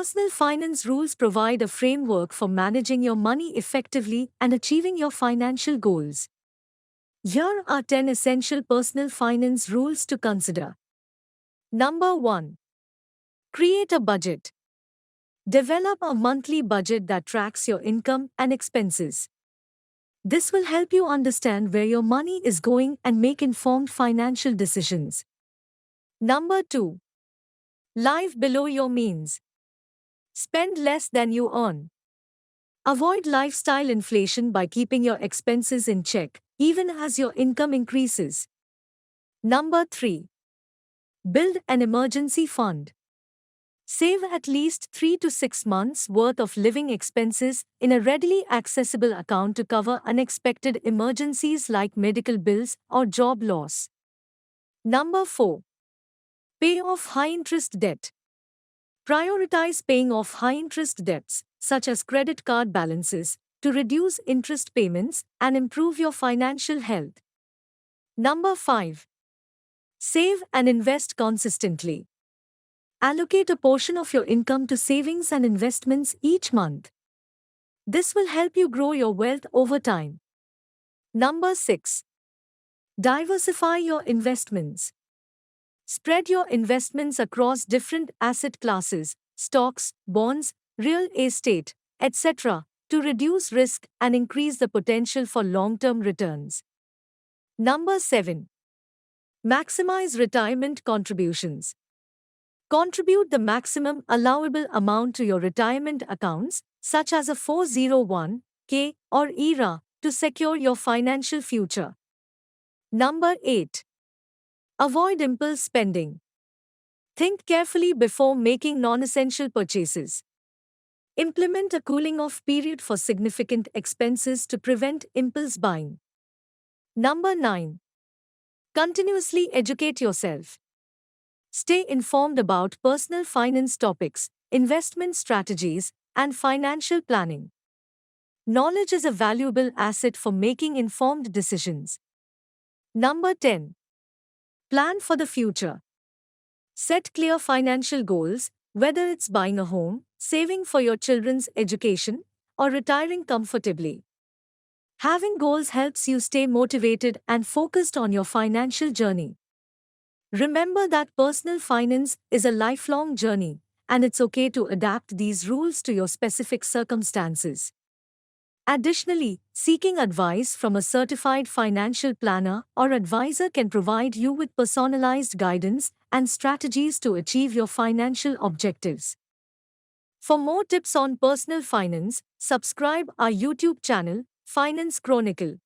Personal finance rules provide a framework for managing your money effectively and achieving your financial goals. Here are 10 essential personal finance rules to consider. Number 1. Create a budget. Develop a monthly budget that tracks your income and expenses. This will help you understand where your money is going and make informed financial decisions. Number 2. Live below your means. Spend less than you earn. Avoid lifestyle inflation by keeping your expenses in check, even as your income increases. Number 3. Build an emergency fund. Save at least 3 to 6 months' worth of living expenses in a readily accessible account to cover unexpected emergencies like medical bills or job loss. Number 4. Pay off high-interest debt. Prioritize paying off high-interest debts, such as credit card balances, to reduce interest payments and improve your financial health. Number 5. Save and invest consistently. Allocate a portion of your income to savings and investments each month. This will help you grow your wealth over time. Number 6. Diversify your investments. Spread your investments across different asset classes, stocks, bonds, real estate, etc., to reduce risk and increase the potential for long-term returns. Number 7. Maximize retirement contributions. Contribute the maximum allowable amount to your retirement accounts, such as a 401k or IRA, to secure your financial future. Number 8. Avoid impulse spending. Think carefully before making non-essential purchases. Implement a cooling-off period for significant expenses to prevent impulse buying. Number 9. Continuously educate yourself. Stay informed about personal finance topics, investment strategies, and financial planning. Knowledge is a valuable asset for making informed decisions. Number 10. Plan for the future. Set clear financial goals, whether it's buying a home, saving for your children's education, or retiring comfortably. Having goals helps you stay motivated and focused on your financial journey. Remember that personal finance is a lifelong journey, and it's okay to adapt these rules to your specific circumstances. Additionally, seeking advice from a certified financial planner or advisor can provide you with personalized guidance and strategies to achieve your financial objectives. For more tips on personal finance, subscribe our YouTube channel, Finance Chronicle.